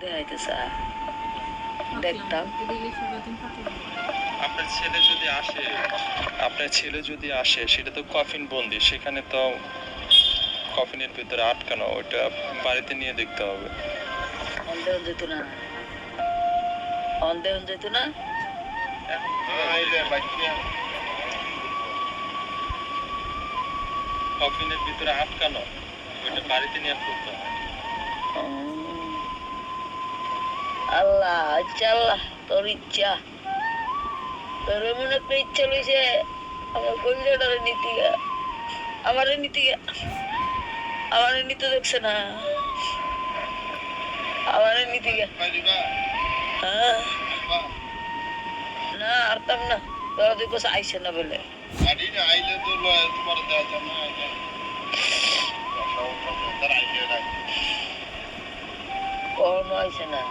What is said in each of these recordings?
দেখাইতেছে দেখতাম। আপনার ছেলে যদি আসে সেটা তো কফিন বন্দি, সেখানে তো কফিনের ভিতরে আটকানো, ওটা বাড়িতে নিয়ে দেখতে হবে। অন্ধেন যেত না, অন্ধেন যেত না। কফিনের ভিতরে আটকানো, ওটা বাড়িতে নিয়ে করতে হয়। আল্লাহ আচ্ছা, আল্লাহ তোর ইচ্ছা, তোর এমন একটা ইচ্ছা লইছে আমার কলিজাটারে নীতি আমারে নীতি আমারে নিতে দেখছে না, আমারে নীতি হ্যাঁ না আরতাম না, তোরা দুই কথা আইসে না বলে কখনো আইসে না।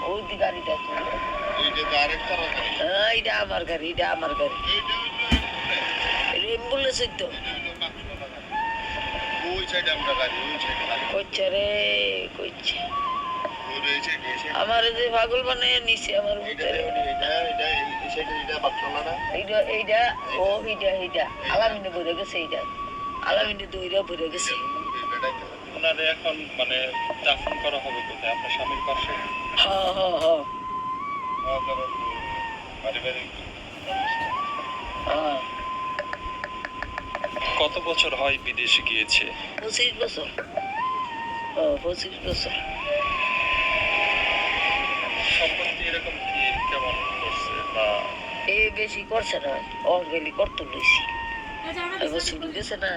ওই দি গাড়িটা এইটা আমার গাড়ি, এটা আমার গাড়ি, অ্যাম্বুলেন্স তো কইছে রে কইছে আমার যে পাগল বানায় নিছে আমার ভিতরে। এইটা ও এইটা আলামিনে ভরে গেছে, এইটা আলামিনে দইরা ভরে গেছে। ওনারে এখন মানে দাফন করা হবে কোথায়? আপনার স্বামীর পাশে? হ্যাঁ হ্যাঁ হ্যাঁ হ্যাঁ। কত বছর হয় বিদেশে গিয়েছে? 25 বছর। 25 বছর। সম্পত্তি এরকম কি কেমন করছে বা বেশি করছে না, অর্গেলি করতে লইছি। এবার ছুটি গেছে না।